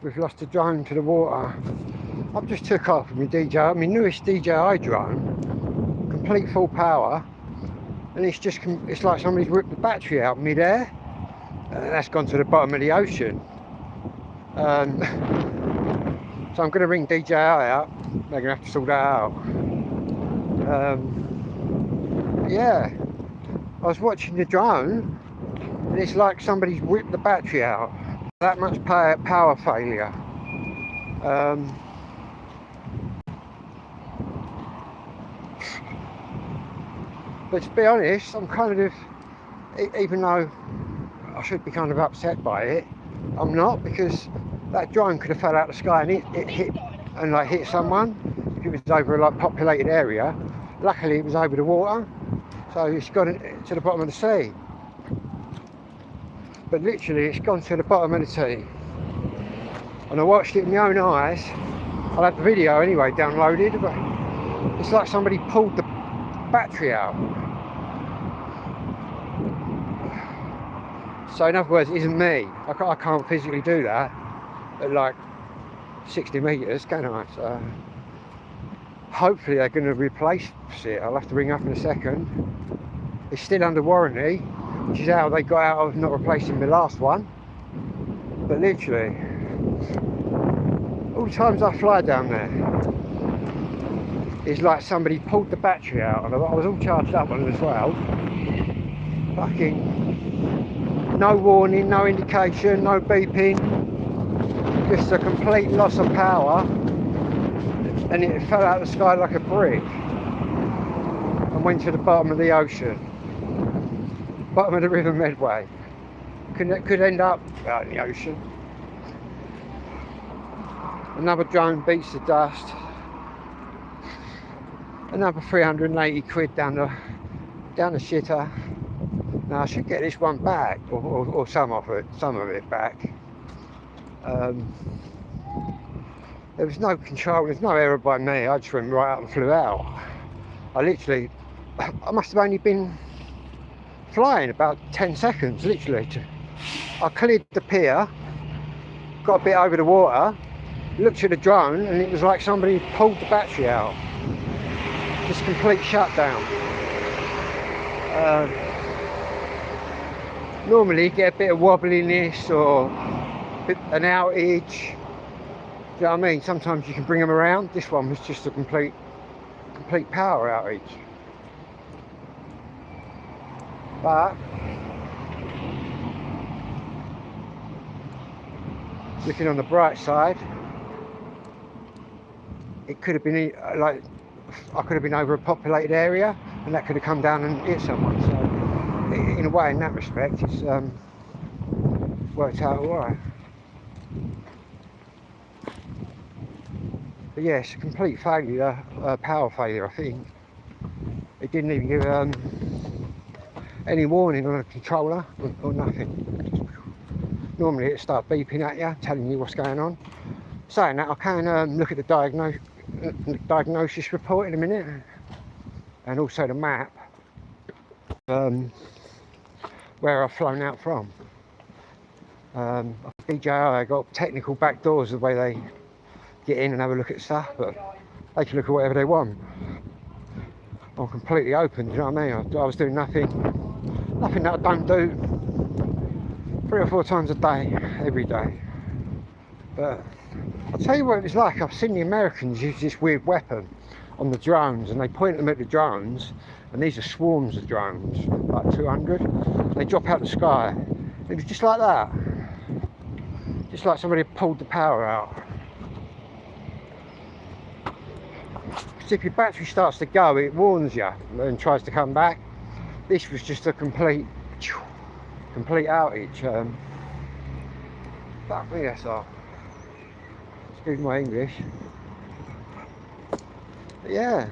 we've lost the drone to the water. I've just took off with my DJI, my newest DJI drone, complete full power, and it's like somebody's ripped the battery out mid-air, and that's gone to the bottom of the ocean. So I'm going to ring DJI out. They're going to have to sort that out. Yeah, I was watching the drone, and it's like somebody's ripped the battery out. That much power failure. But to be honest, I'm kind of, even though I should be kind of upset by it, I'm not, because that drone could have fell out of the sky and it hit and like hit someone if it was over a like populated area. Luckily it was over the water, so it's gone to the bottom of the sea. But literally it's gone to the bottom of the sea, and I watched it with my own eyes. I'll have the video anyway downloaded, but it's like somebody pulled the battery out. So in other words, it isn't me. I can't physically do that at like 60 metres, can I? So hopefully they're going to replace it. I'll have to ring up in a second. It's still under warranty, which is how they got out of not replacing the last one. But literally, all the times I fly down there, it's like somebody pulled the battery out, and I was all charged up on it as well. Fucking no warning, no indication, no beeping, just a complete loss of power, and it fell out of the sky like a brick and went to the bottom of the ocean, bottom of the River Medway. Could end up out in the ocean. Another drone beats the dust. Another 380 quid down the shitter. Now I should get this one back, or some of it back. There was no control, there's no error by me. I just went right up and flew out. I must have only been flying about 10 seconds, literally. I cleared the pier, got a bit over the water, looked at the drone, and it was like somebody pulled the battery out. Just complete shutdown. Normally you get a bit of wobbliness or an outage. Do you know what I mean? Sometimes you can bring them around. This one was just a complete power outage. But looking on the bright side, it could have been like I could have been over a populated area, and that could have come down and hit someone. So in a way, in that respect, it's worked out alright. But yeah, it's a complete failure, power failure, I think. It didn't even give any warning on the controller or nothing. Normally it'd start beeping at you, telling you what's going on. Saying that, I can look at the diagnosis report in a minute, and also the map where I've flown out from. DJI got technical back doors the way they get in and have a look at stuff, but they can look at whatever they want. I'm completely open, do you know what I mean? I was doing nothing that I don't do 3 or 4 times a day, every day. But I'll tell you what it was like. I've seen the Americans use this weird weapon on the drones, and they point them at the drones, and these are swarms of drones, like 200. They drop out of the sky. It was just like that. Just like somebody pulled the power out. Because if your battery starts to go, it warns you and tries to come back. This was just a complete outage. Fuck me, that's all. Excuse my English. But yeah.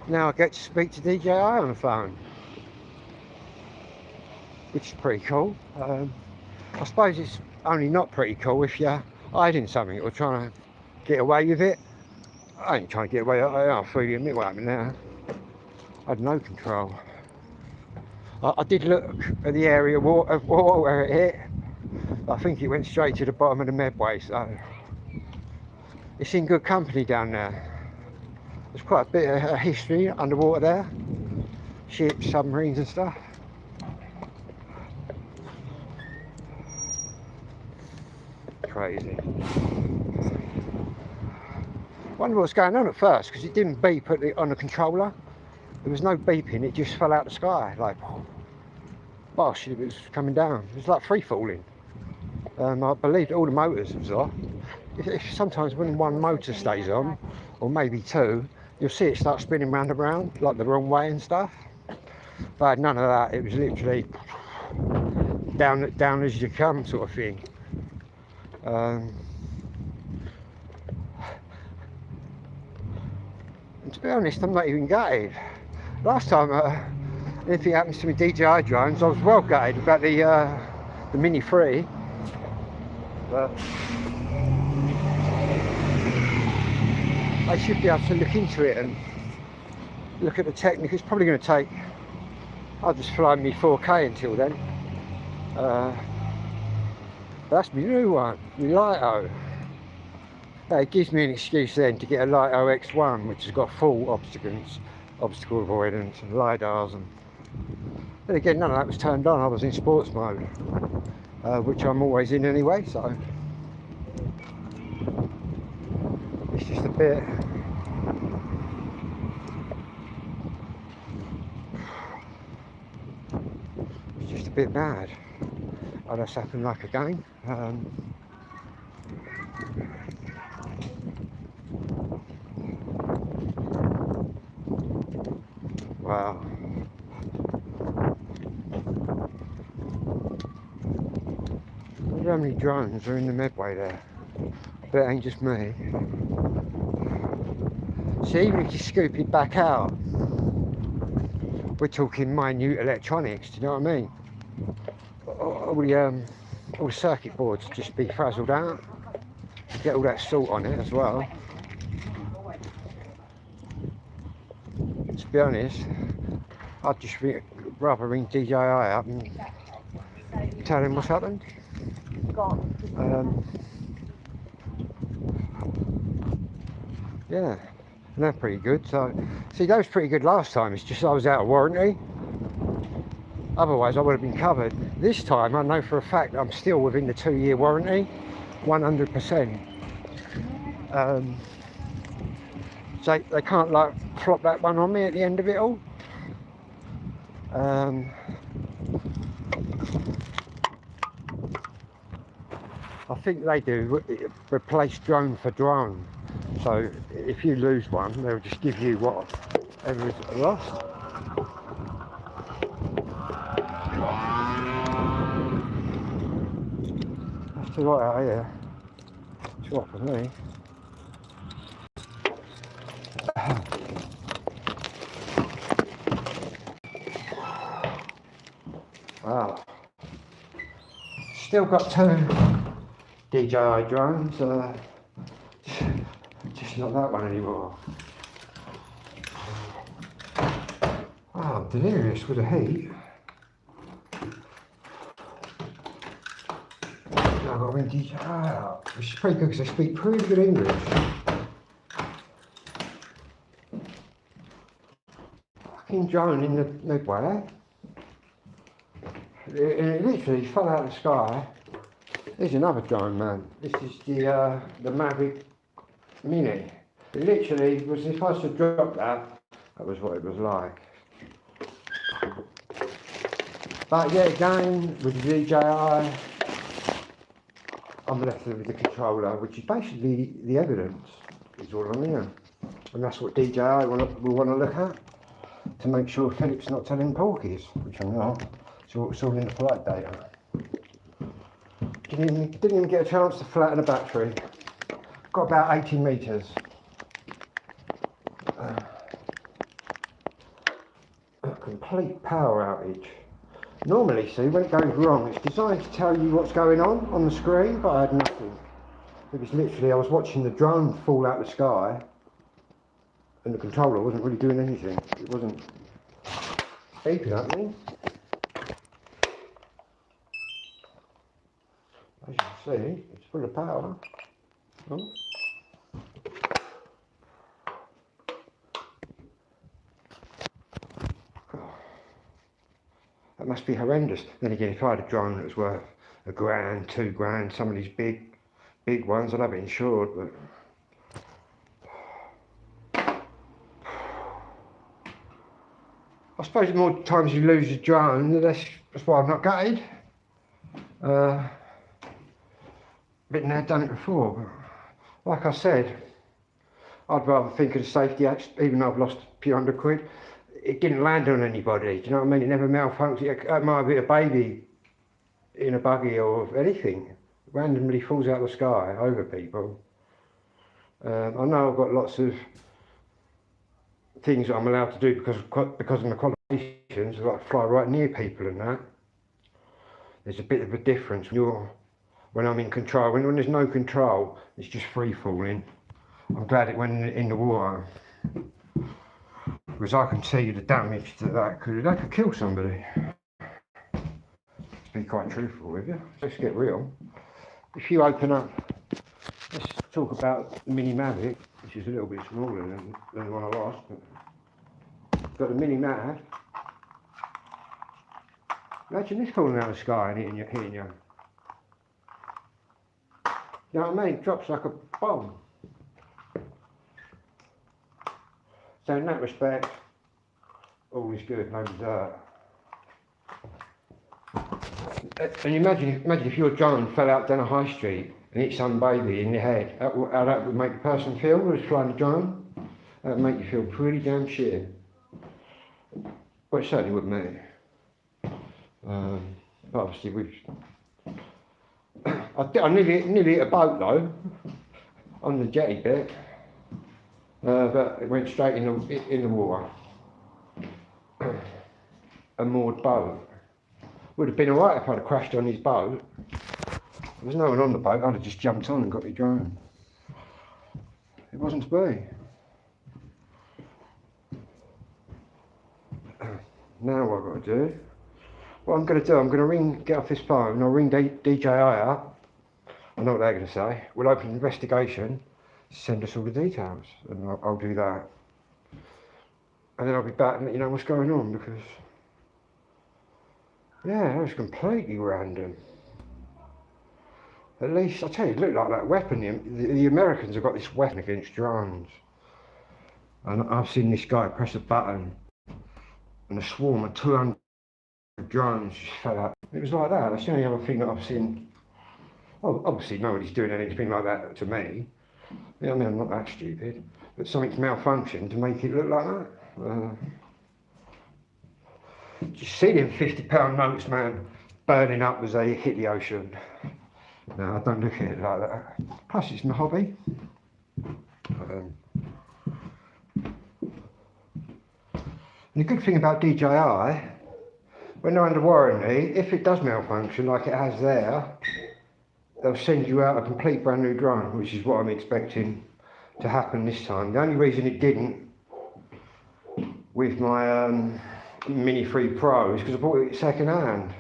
Now I get to speak to DJI on the phone, which is pretty cool. I suppose it's only not pretty cool if you're hiding something or trying to get away with it. I ain't trying to get away. I'll freely admit what happened there. I had no control. I did look at the area of water where it hit. I think it went straight to the bottom of the Medway, so it's in good company down there. There's quite a bit of history underwater there, ships, submarines and stuff. Crazy. Wonder what's going on at first, because it didn't beep on the controller. There was no beeping, it just fell out of the sky, like, bosh, it was coming down. It was like free falling. I believe all the motors was off. If sometimes when one motor stays on, or maybe two, you'll see it start spinning round and round, like the wrong way and stuff. But I had none of that, it was literally down as you come sort of thing. And to be honest, I'm not even gutted. Last time anything happens to me DJI drones, I was well gutted about the Mini 3. But I should be able to look into it and look at the technique. It's probably going to take, I'll just fly me 4K until then. That's my new one, my Lito. It gives me an excuse then to get a Lito X1, which has got full obstacle avoidance and LiDARs, and then again none of that was turned on. I was in sports mode, which I'm always in anyway, so it's just a bit mad how that's happened like again. Wow. I wonder how many drones are in the Medway there. But it ain't just me. So even if you scoop it back out, we're talking minute electronics, do you know what I mean? All the circuit boards just be frazzled out. Get all that salt on it as well. To be honest, I'd just rather ring DJI up and tell him what's happened. Yeah, and they're pretty good. So, see, that was pretty good last time. It's just I was out of warranty. Otherwise, I would have been covered. This time, I know for a fact I'm still within the 2-year warranty, 100%. So they can't like flop that one on me at the end of it all. I think they do replace drone for drone. So if you lose one, they'll just give you whatever is lost. That's too hot out here. Too hot for me. Wow. Still got 2 DJI drones. Just not that one anymore. Oh, I'm delirious with the heat. Now I've got to ring DJI out, which is pretty good because they speak pretty good English. Fucking drone in the Medway. It literally fell out of the sky. There's another drone, man. This is the Mavic Mini. It literally was, if I was to drop that, that was what it was like. But yeah, again, with the DJI, I'm left with the controller, which is basically the evidence, is all on here. And that's what DJI will want to look at, to make sure Philip's not telling porkies, which I'm not. So it's all in the flight data. Didn't even get a chance to flatten a battery. Got about 80 metres. A complete power outage. Normally, see, when it goes wrong, it's designed to tell you what's going on the screen, but I had nothing. It was literally, I was watching the drone fall out of the sky, and the controller wasn't really doing anything. It wasn't beeping at me. As you can see, it's full of power. Oh. That must be horrendous. Then again, if I had a drone that was worth £1,000, £2,000, some of these big ones, I'd have it insured, but I suppose the more times you lose a drone, that's why I'm not gutted. Been there, done it before, but like I said, I'd rather think of the safety act, even though I've lost a few £100. It didn't land on anybody, do you know what I mean? It never malfunctioned. It might be a baby in a buggy or anything. It randomly falls out of the sky over people. I know I've got lots of things that I'm allowed to do because of my qualifications. I like to fly right near people and that. There's a bit of a difference when I'm in control. When there's no control, it's just free falling. I'm glad it went in the water, because I can see the damage that could kill somebody. To be quite truthful with you, let's get real. If you open up, let's talk about the Mini Mavic, which is a little bit smaller than the one I lost, but got the Mini Mav. Imagine this falling out of the sky and hitting you. You know what I mean? It drops like a bomb. So in that respect, all is good, no dirt. And imagine if your drone fell out down a high street and hit some baby in the head, how that would make the person feel who was flying the drone. That would make you feel pretty damn shit. Well, it certainly would me. Obviously, I nearly hit a boat though, on the jetty bit, but it went straight in the water. A moored boat. Would have been alright if I'd have crashed on his boat. There was no one on the boat, I'd have just jumped on and got my drone. It wasn't to be. Now what I've got to do, what I'm going to do, I'm going to get off this phone, I'll ring DJI up. I know what they're going to say. We'll open an investigation, send us all the details, and I'll do that. And then I'll be back and let you know what's going on, because yeah, that was completely random. At least, I tell you, it looked like that weapon. The Americans have got this weapon against drones. And I've seen this guy press a button and a swarm of 200 drones just fell out. It was like that. That's the only other thing that I've seen. Well, obviously nobody's doing anything like that to me. You know, I mean, I'm not that stupid. But something's malfunctioned to make it look like that. Just see them £50 notes, man, burning up as they hit the ocean. No, I don't look at it like that. Plus, it's my hobby. And the good thing about DJI, when they're under warranty, if it does malfunction like it has there, they'll send you out a complete brand new drone, which is what I'm expecting to happen this time. The only reason it didn't with my Mini 3 Pro is because I bought it second hand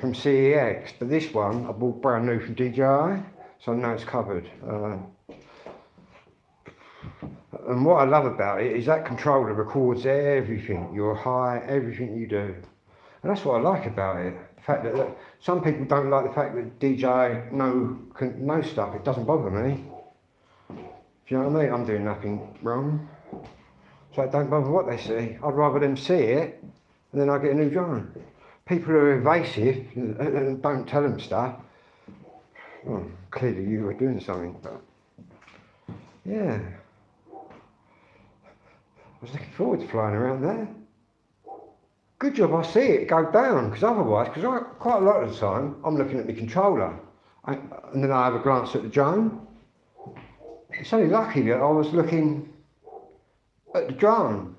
from CEX, but this one I bought brand new from DJI, so I know it's covered. And what I love about it is that controller records everything, your height, everything you do. And that's what I like about it. The fact that some people don't like the fact that DJI know stuff. It doesn't bother me. Do you know what I mean? I'm doing nothing wrong. So it don't bother what they see. I'd rather them see it and then I get a new drone. People who are evasive and don't tell them stuff, well, clearly you were doing something, but yeah. I was looking forward to flying around there. Good job I see it go down, because otherwise, quite a lot of the time, I'm looking at the controller and then I have a glance at the drone. It's only lucky that I was looking at the drone.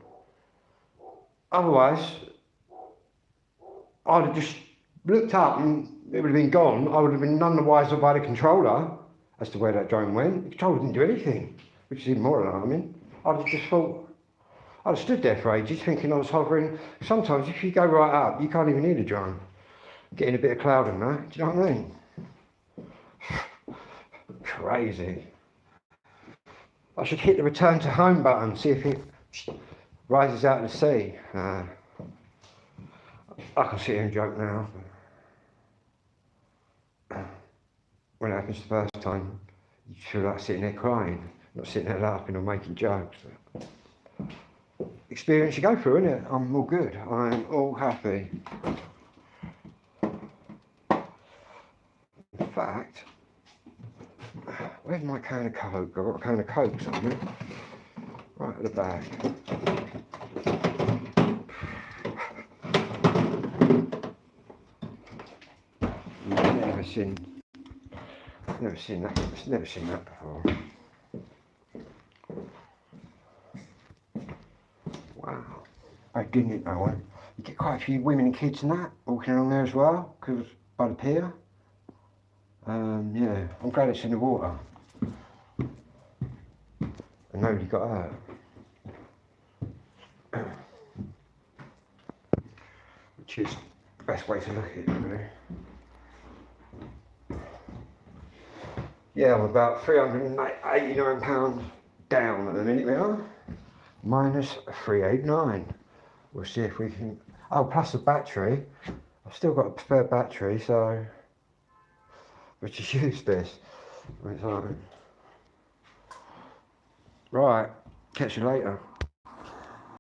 Otherwise, I'd have just looked up and it would have been gone. I would have been none the wiser by the controller as to where that drone went. The controller didn't do anything, which is even more alarming. I'd have just thought, I'd have stood there for ages thinking I was hovering. Sometimes if you go right up, you can't even hear the drone. Getting a bit of cloud and that, do you know what I mean? crazy. I should hit the return to home button, see if it rises out of the sea. I can sit here and joke now. When it happens the first time, you feel like sitting there crying, not sitting there laughing or making jokes. Experience you go through, innit? I'm all good. I'm all happy. In fact, where's my can of Coke? I've got a can of Coke somewhere. Right at the back. Never seen that. Never seen that before. Wow. I didn't know one. You get quite a few women and kids and that walking along there as well, because by the pier. Yeah, I'm glad it's in the water. And nobody got hurt. Which is the best way to look at it, really. Yeah, I'm about £389 down at the minute we are. Minus 389. We'll see if we can. Oh, plus the battery. I've still got a spare battery, so we'll just use this. Right, catch you later.